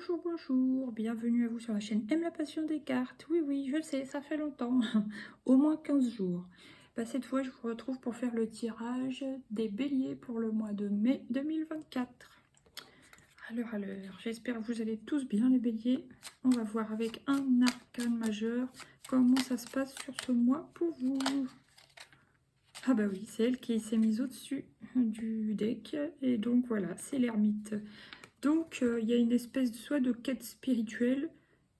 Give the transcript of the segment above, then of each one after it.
Bonjour, bonjour, bienvenue à vous sur la chaîne Aime la passion des cartes. Oui, oui, je le sais, ça fait longtemps, au moins 15 jours. Cette fois, je vous retrouve pour faire le tirage des béliers pour le mois de mai 2024. Alors, j'espère que vous allez tous bien les béliers. On va voir avec un arcane majeur comment ça se passe sur ce mois pour vous. Ah bah oui, c'est elle qui s'est mise au-dessus du deck, et donc voilà, c'est l'ermite. Donc, il y a une espèce soit de quête spirituelle,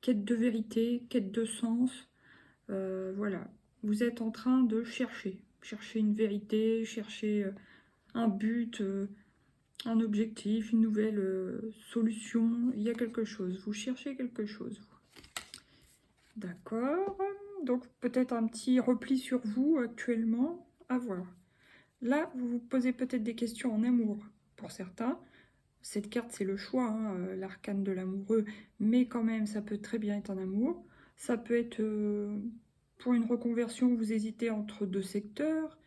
quête de vérité, quête de sens. Voilà, vous êtes en train de chercher une vérité, chercher un but, un objectif, une nouvelle solution. Il y a quelque chose, vous cherchez quelque chose. D'accord, donc peut-être un petit repli sur vous actuellement, à voir. Là, vous vous posez peut-être des questions en amour pour certains. Cette carte, c'est le choix, hein, l'arcane de l'amoureux, mais quand même, ça peut très bien être en amour. Ça peut être pour une reconversion, vous hésitez entre deux secteurs.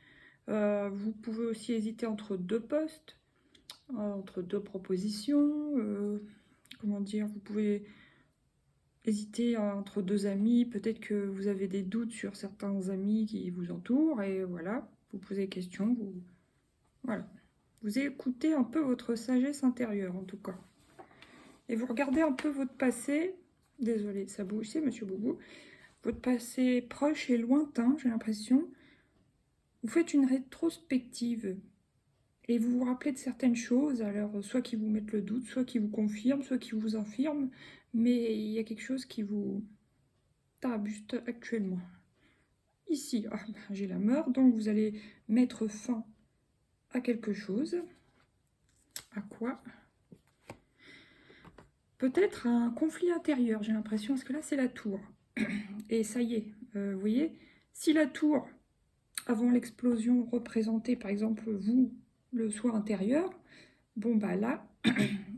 Vous pouvez aussi hésiter entre deux postes, entre deux propositions. Comment dire, vous pouvez hésiter entre deux amis. Peut-être que vous avez des doutes sur certains amis qui vous entourent. Et voilà, vous posez question. Voilà. Vous écoutez un peu votre sagesse intérieure, en tout cas. Et vous regardez un peu votre passé, désolé, ça bouge, c'est Monsieur Boubou, votre passé proche et lointain, j'ai l'impression. Vous faites une rétrospective et vous vous rappelez de certaines choses, alors soit qui vous mettent le doute, soit qui vous confirment, soit qui vous infirment, mais il y a quelque chose qui vous tarabuste actuellement. Ici, j'ai la mort, donc vous allez mettre fin à quelque chose. À quoi ? Peut-être un conflit intérieur, j'ai l'impression, parce que là, c'est la tour. Et ça y est, vous voyez, si la tour, avant l'explosion, représentait, par exemple, vous, le soi intérieur, bon, bah là,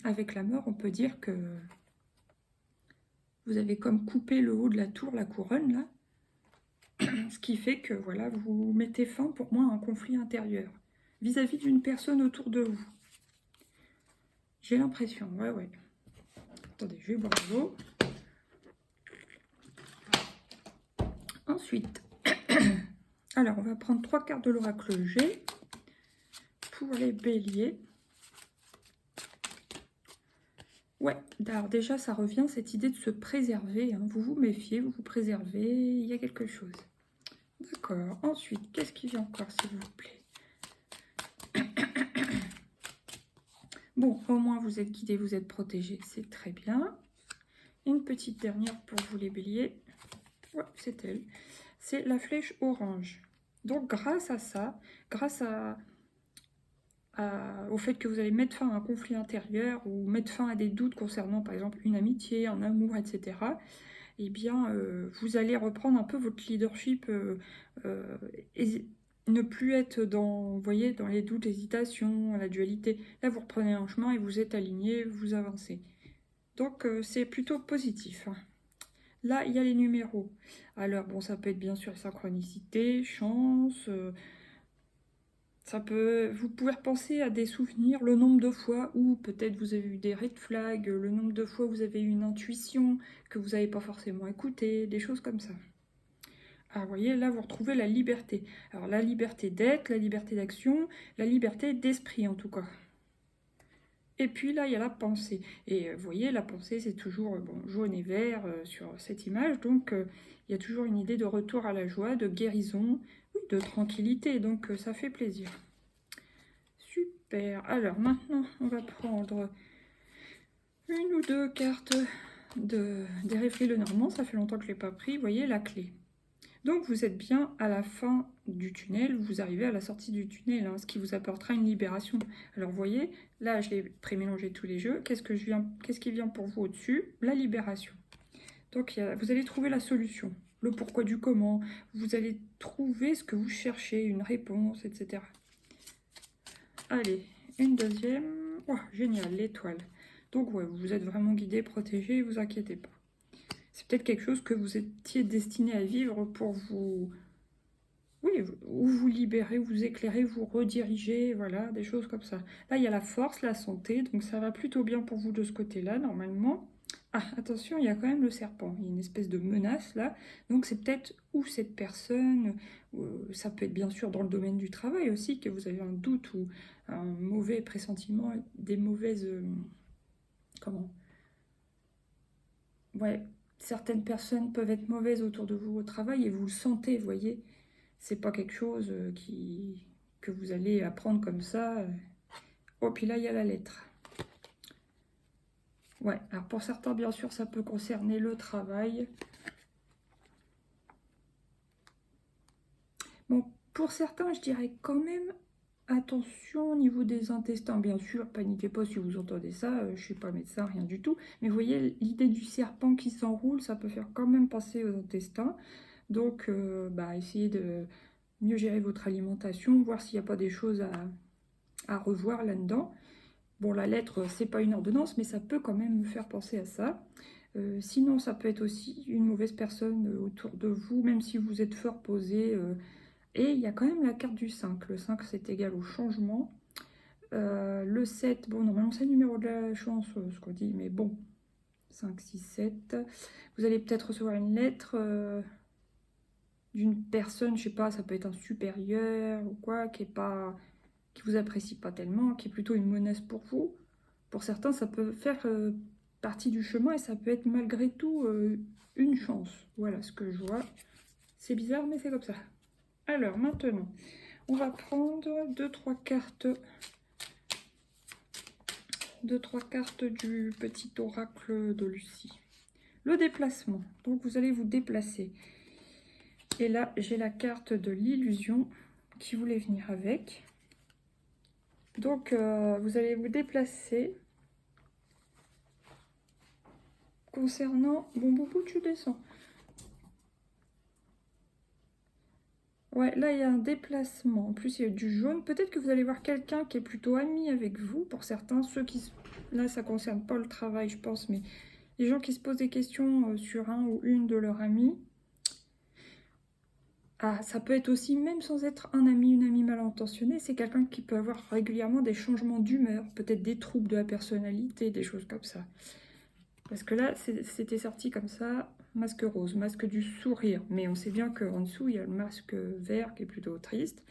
avec la mort, on peut dire que vous avez comme coupé le haut de la tour, la couronne, là, ce qui fait que, voilà, vous mettez fin, pour moi, à un conflit intérieur, vis-à-vis d'une personne autour de vous. J'ai l'impression, ouais. Attendez, je vais boire de l'eau. Ensuite, alors on va prendre 3 cartes de l'oracle G pour les béliers. Ouais, alors déjà ça revient cette idée de se préserver, hein. Vous vous méfiez, vous vous préservez, il y a quelque chose. D'accord, ensuite, qu'est-ce qui vient encore s'il vous plaît? Bon, au moins vous êtes guidés, vous êtes protégés, c'est très bien. Une petite dernière pour vous les béliers. Ouais, c'est elle. C'est la flèche orange. Donc grâce à ça, grâce au fait que vous allez mettre fin à un conflit intérieur ou mettre fin à des doutes concernant par exemple une amitié, un amour, etc., eh bien vous allez reprendre un peu votre leadership et ne plus être dans, vous voyez, dans les doutes, l'hésitation, la dualité. Là, vous reprenez un chemin et vous êtes aligné, vous avancez. Donc, c'est plutôt positif, hein. Là, il y a les numéros. Alors, bon, ça peut être bien sûr synchronicité, chance. Vous pouvez repenser à des souvenirs, le nombre de fois où peut-être vous avez eu des red flags, le nombre de fois où vous avez eu une intuition que vous n'avez pas forcément écoutée, des choses comme ça. Alors, vous voyez, là, vous retrouvez la liberté. Alors, la liberté d'être, la liberté d'action, la liberté d'esprit, en tout cas. Et puis là, il y a la pensée. Et vous voyez, la pensée, c'est toujours jaune et vert sur cette image. Donc, il y a toujours une idée de retour à la joie, de guérison, oui, de tranquillité. Donc, ça fait plaisir. Super. Alors, maintenant, on va prendre une ou deux cartes des Réfléchis Lenormand. Ça fait longtemps que je ne l'ai pas pris. Vous voyez, la clé. Donc vous êtes bien à la fin du tunnel, vous arrivez à la sortie du tunnel, hein, ce qui vous apportera une libération. Alors vous voyez, là je l'ai pré-mélangé tous les jeux, qu'est-ce qui vient pour vous au-dessus? La libération. Donc vous allez trouver la solution, le pourquoi du comment, vous allez trouver ce que vous cherchez, une réponse, etc. Allez, une deuxième, oh, génial, l'étoile. Donc ouais, vous êtes vraiment guidé, protégé, vous inquiétez pas. C'est peut-être quelque chose que vous étiez destiné à vivre pour vous... Oui, ou vous libérer, vous éclairer, vous rediriger, voilà, des choses comme ça. Là, il y a la force, la santé, donc ça va plutôt bien pour vous de ce côté-là, normalement. Ah, attention, il y a quand même le serpent. Il y a une espèce de menace là. Donc c'est peut-être où cette personne, ça peut être bien sûr dans le domaine du travail aussi, que vous avez un doute ou un mauvais pressentiment, des mauvaises... comment? Ouais, certaines personnes peuvent être mauvaises autour de vous au travail et vous le sentez, vous voyez. C'est pas quelque chose que vous allez apprendre comme ça. Oh, puis là, il y a la lettre. Ouais, alors pour certains, bien sûr, ça peut concerner le travail. Bon, pour certains, je dirais quand même attention au niveau des intestins. Bien sûr, paniquez pas si vous entendez ça, je suis pas médecin, rien du tout. Mais vous voyez, l'idée du serpent qui s'enroule, ça peut faire quand même penser aux intestins. Donc, essayez de mieux gérer votre alimentation, voir s'il n'y a pas des choses à revoir là-dedans. Bon, la lettre, c'est pas une ordonnance, mais ça peut quand même me faire penser à ça. Sinon, ça peut être aussi une mauvaise personne autour de vous, même si vous êtes fort posé. Et il y a quand même la carte du 5. Le 5, c'est égal au changement. Le 7, bon, normalement, c'est le numéro de la chance, ce qu'on dit, mais bon. 5, 6, 7. Vous allez peut-être recevoir une lettre d'une personne, je sais pas, ça peut être un supérieur ou quoi, qui vous apprécie pas tellement, qui est plutôt une menace pour vous. Pour certains, ça peut faire partie du chemin et ça peut être malgré tout une chance. Voilà ce que je vois. C'est bizarre, mais c'est comme ça. Alors, maintenant, on va prendre deux, trois cartes du petit oracle de Lucie. Le déplacement. Donc, vous allez vous déplacer. Et là, j'ai la carte de l'illusion qui voulait venir avec. Donc, vous allez vous déplacer. Concernant... Bon, Boubou, tu descends. Ouais, là, il y a un déplacement. En plus, il y a du jaune. Peut-être que vous allez voir quelqu'un qui est plutôt ami avec vous. Pour certains, ceux qui... Là, ça ne concerne pas le travail, je pense, mais les gens qui se posent des questions sur un ou une de leurs amis. Ah, ça peut être aussi, même sans être un ami, une amie mal intentionnée, c'est quelqu'un qui peut avoir régulièrement des changements d'humeur, peut-être des troubles de la personnalité, des choses comme ça. Parce que là, c'était sorti comme ça, masque rose, masque du sourire. Mais on sait bien qu'en dessous, il y a le masque vert qui est plutôt triste.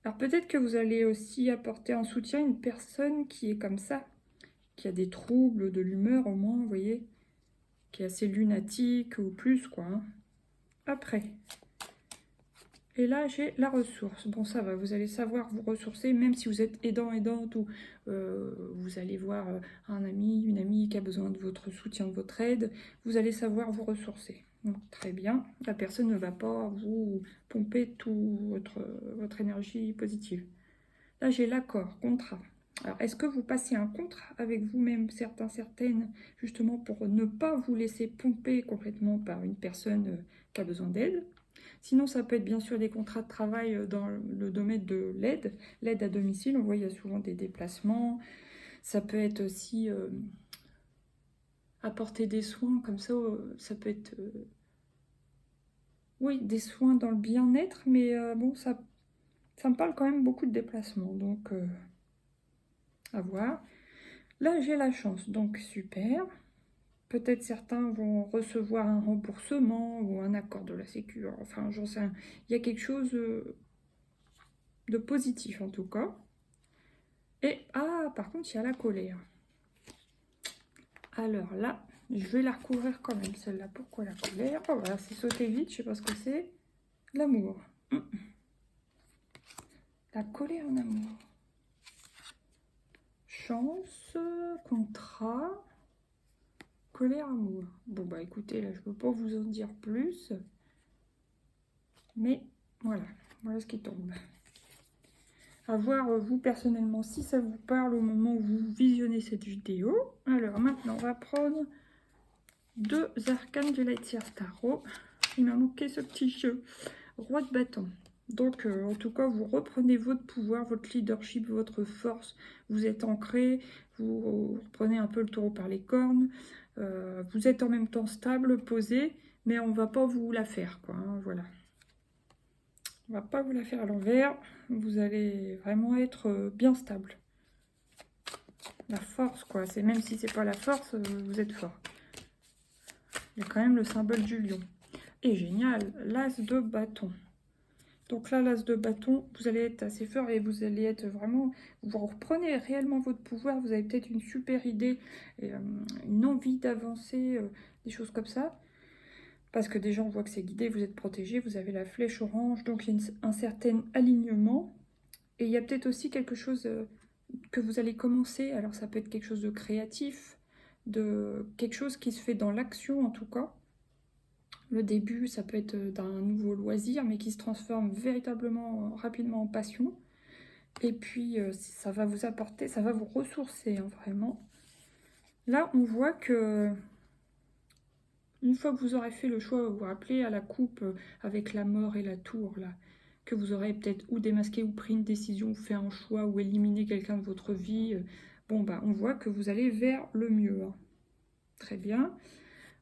Alors peut-être que vous allez aussi apporter en soutien une personne qui est comme ça, qui a des troubles de l'humeur au moins, vous voyez, qui est assez lunatique ou plus, quoi. Hein. Après. Et là, j'ai la ressource. Bon, ça va, vous allez savoir vous ressourcer, même si vous êtes aidante ou vous allez voir un ami, une amie qui a besoin de votre soutien, de votre aide, vous allez savoir vous ressourcer. Donc, très bien, la personne ne va pas vous pomper toute votre énergie positive. Là, j'ai l'accord, contrat. Alors, est-ce que vous passez un contrat avec vous-même, certaines, justement pour ne pas vous laisser pomper complètement par une personne qui a besoin d'aide? Sinon, ça peut être bien sûr des contrats de travail dans le domaine de l'aide à domicile. On voit, il y a souvent des déplacements. Ça peut être aussi apporter des soins, comme ça, ça peut être... oui, des soins dans le bien-être, mais bon, ça me parle quand même beaucoup de déplacements, donc à voir. Là, j'ai la chance, donc super. Peut-être certains vont recevoir un remboursement ou un accord de la Sécu. Enfin, j'en sais rien. Il y a quelque chose de positif en tout cas. Et, ah, par contre, il y a la colère. Alors là, je vais la recouvrir quand même, celle-là. Pourquoi la colère? Oh, voilà, c'est sauté vite, je sais pas ce que c'est. L'amour. La colère en amour. Chance, contrat, colère, amour. Bon, bah écoutez, là, je peux pas vous en dire plus. Mais voilà, voilà ce qui tombe. À voir vous personnellement si ça vous parle au moment où vous visionnez cette vidéo. Alors maintenant on va prendre deux arcanes du Lightyear Tarot. Il m'a manqué ce petit jeu. Roi de bâton. Donc en tout cas vous reprenez votre pouvoir, votre leadership, votre force. Vous êtes ancré, vous reprenez un peu le taureau par les cornes. Vous êtes en même temps stable, posé, mais on va pas vous la faire quoi. Hein, voilà. On va pas vous la faire à l'envers. Vous allez vraiment être bien stable. La force, quoi. C'est même si c'est pas la force, vous êtes fort. Il y a quand même le symbole du lion. Et génial, l'as de bâton. Donc là, l'as de bâton, vous allez être assez fort et vous allez être vraiment... Vous reprenez réellement votre pouvoir, vous avez peut-être une super idée, et, une envie d'avancer, des choses comme ça. Parce que déjà, on voit que c'est guidé, vous êtes protégé, vous avez la flèche orange, donc il y a un certain alignement. Et il y a peut-être aussi quelque chose que vous allez commencer, alors ça peut être quelque chose de créatif, de quelque chose qui se fait dans l'action en tout cas. Le début, ça peut être d'un nouveau loisir, mais qui se transforme véritablement rapidement en passion. Et puis, ça va vous apporter, ça va vous ressourcer, hein, vraiment. Là, on voit que, une fois que vous aurez fait le choix, vous vous rappelez à la coupe avec la mort et la tour, là, que vous aurez peut-être ou démasqué ou pris une décision, ou fait un choix, ou éliminé quelqu'un de votre vie. Bon, bah, on voit que vous allez vers le mieux, hein. Très bien.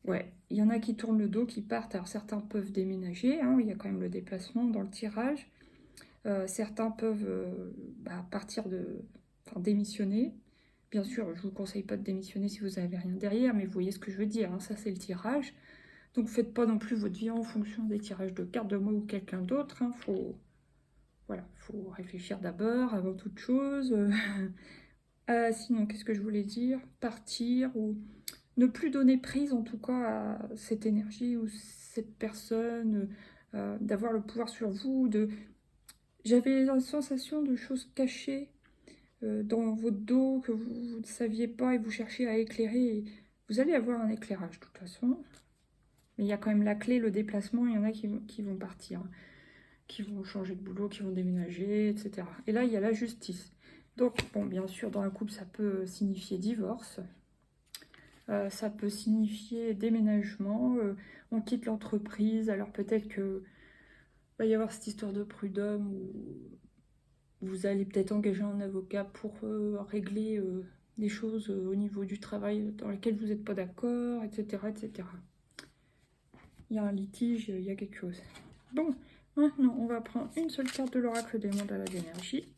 Ouais, il y en a qui tournent le dos, qui partent. Alors certains peuvent déménager, hein, il y a quand même le déplacement dans le tirage. Certains peuvent partir enfin, démissionner. Bien sûr, je ne vous conseille pas de démissionner si vous n'avez rien derrière, mais vous voyez ce que je veux dire, hein, ça c'est le tirage. Donc faites pas non plus votre vie en fonction des tirages de cartes de moi ou quelqu'un d'autre. Hein. Voilà, faut réfléchir d'abord, avant toute chose. Sinon, qu'est-ce que je voulais dire? Partir ou ne plus donner prise en tout cas à cette énergie ou cette personne, d'avoir le pouvoir sur vous. J'avais la sensation de choses cachées dans votre dos que vous ne saviez pas et vous cherchez à éclairer. Et vous allez avoir un éclairage de toute façon. Mais il y a quand même la clé, le déplacement. Il y en a qui vont partir, hein, qui vont changer de boulot, qui vont déménager, etc. Et là, il y a la justice. Donc, bon, bien sûr, dans un couple, ça peut signifier divorce. Ça peut signifier déménagement. On quitte l'entreprise. Alors peut-être que va y avoir cette histoire de prud'homme où vous allez peut-être engager un avocat pour régler des choses au niveau du travail dans lesquelles vous n'êtes pas d'accord, etc., etc. Il y a un litige, il y a quelque chose. Bon, maintenant, on va prendre une seule carte de l'oracle des mandalas d'énergie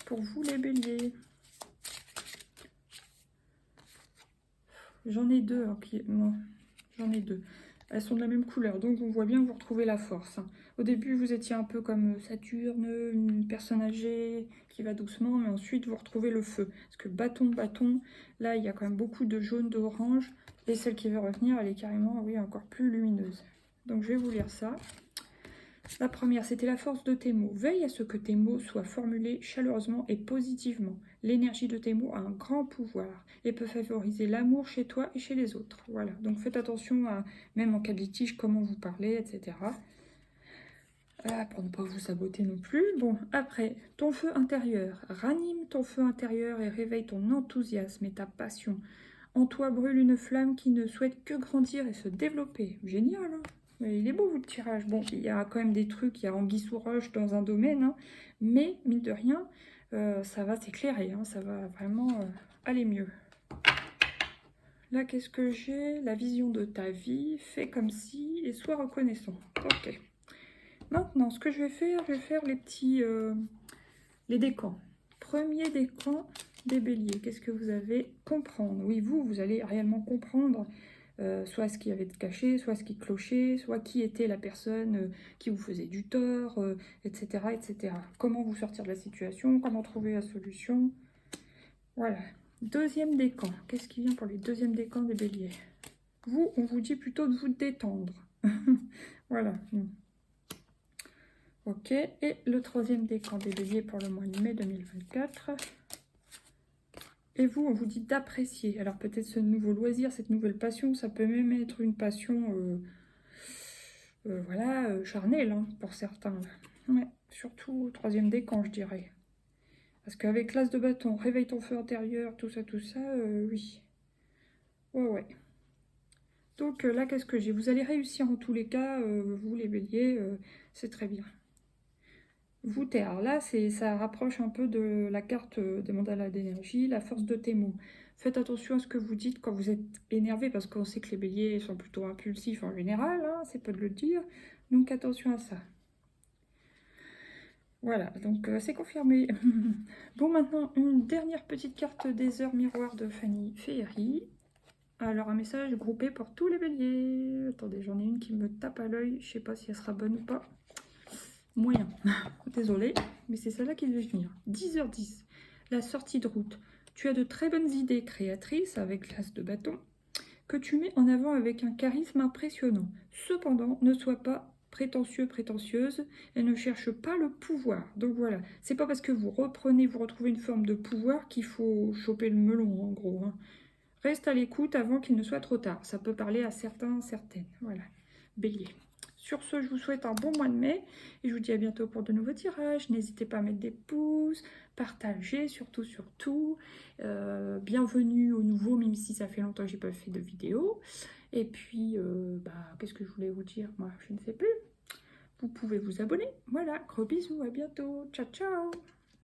pour vous, les béliers. J'en ai deux. Non, j'en ai deux. Elles sont de la même couleur, donc on voit bien que vous retrouvez la force. Au début, vous étiez un peu comme Saturne, une personne âgée qui va doucement, mais ensuite vous retrouvez le feu. Parce que bâton, là, il y a quand même beaucoup de jaune, d'orange, et celle qui va revenir, elle est carrément, oui, encore plus lumineuse. Donc je vais vous lire ça. La première, c'était la force de tes mots. Veille à ce que tes mots soient formulés chaleureusement et positivement. L'énergie de tes mots a un grand pouvoir et peut favoriser l'amour chez toi et chez les autres. Voilà, donc faites attention à, même en cas de litige, comment vous parlez, etc. Pour ne pas vous saboter non plus. Bon, après, ton feu intérieur. Ranime ton feu intérieur et réveille ton enthousiasme et ta passion. En toi brûle une flamme qui ne souhaite que grandir et se développer. Génial, hein? Mais il est beau, votre tirage. Bon, il y a quand même des trucs, il y a anguille sous roche dans un domaine, hein, mais mine de rien, ça va s'éclairer, hein, ça va vraiment aller mieux. Là, qu'est-ce que j'ai? La vision de ta vie, fais comme si et sois reconnaissant. Ok. Maintenant, ce que je vais faire les petits... les décans. Premier décan des béliers. Qu'est-ce que vous avez? Comprendre. Oui, vous allez réellement comprendre soit ce qui avait de caché, soit ce qui clochait, soit qui était la personne qui vous faisait du tort, etc., etc. Comment vous sortir de la situation, comment trouver la solution. Voilà. Deuxième décan. Qu'est-ce qui vient pour les deuxièmes décans des béliers? Vous, on vous dit plutôt de vous détendre. Voilà. Ok. Et le troisième décan des béliers pour le mois de mai 2024. Et vous, on vous dit d'apprécier. Alors peut-être ce nouveau loisir, cette nouvelle passion, ça peut même être une passion, voilà, charnelle, hein, pour certains. Ouais, surtout au troisième décan, je dirais. Parce qu'avec l'as de bâton, réveille ton feu intérieur, tout ça, oui. Ouais. Donc là, qu'est-ce que j'ai? Vous allez réussir en tous les cas, vous les béliers, c'est très bien. Vous, Terre, là, ça rapproche un peu de la carte des mandalas d'énergie, la force de tes mots. Faites attention à ce que vous dites quand vous êtes énervé, parce qu'on sait que les béliers sont plutôt impulsifs en général, hein, c'est pas de le dire, donc attention à ça. Voilà, donc c'est confirmé. Bon, maintenant, une dernière petite carte des heures miroirs de Fanny Féerie. Alors, un message groupé pour tous les béliers. Attendez, j'en ai une qui me tape à l'œil. Je sais pas si elle sera bonne ou pas. Moyen. Désolée, mais c'est celle-là qui devait venir. 10h10. La sortie de route. Tu as de très bonnes idées créatrices avec l'as de bâton que tu mets en avant avec un charisme impressionnant. Cependant, ne sois pas prétentieux, prétentieuse et ne cherche pas le pouvoir. Donc voilà, c'est pas parce que vous retrouvez une forme de pouvoir qu'il faut choper le melon en gros, hein. Reste à l'écoute avant qu'il ne soit trop tard. Ça peut parler à certains, certaines. Voilà. Bélier. Sur ce, je vous souhaite un bon mois de mai et je vous dis à bientôt pour de nouveaux tirages. N'hésitez pas à mettre des pouces, partager, surtout, surtout. Bienvenue aux nouveaux, même si ça fait longtemps que j'ai pas fait de vidéo. Et puis, qu'est-ce que je voulais vous dire? Moi, je ne sais plus. Vous pouvez vous abonner. Voilà, gros bisous, à bientôt. Ciao, ciao.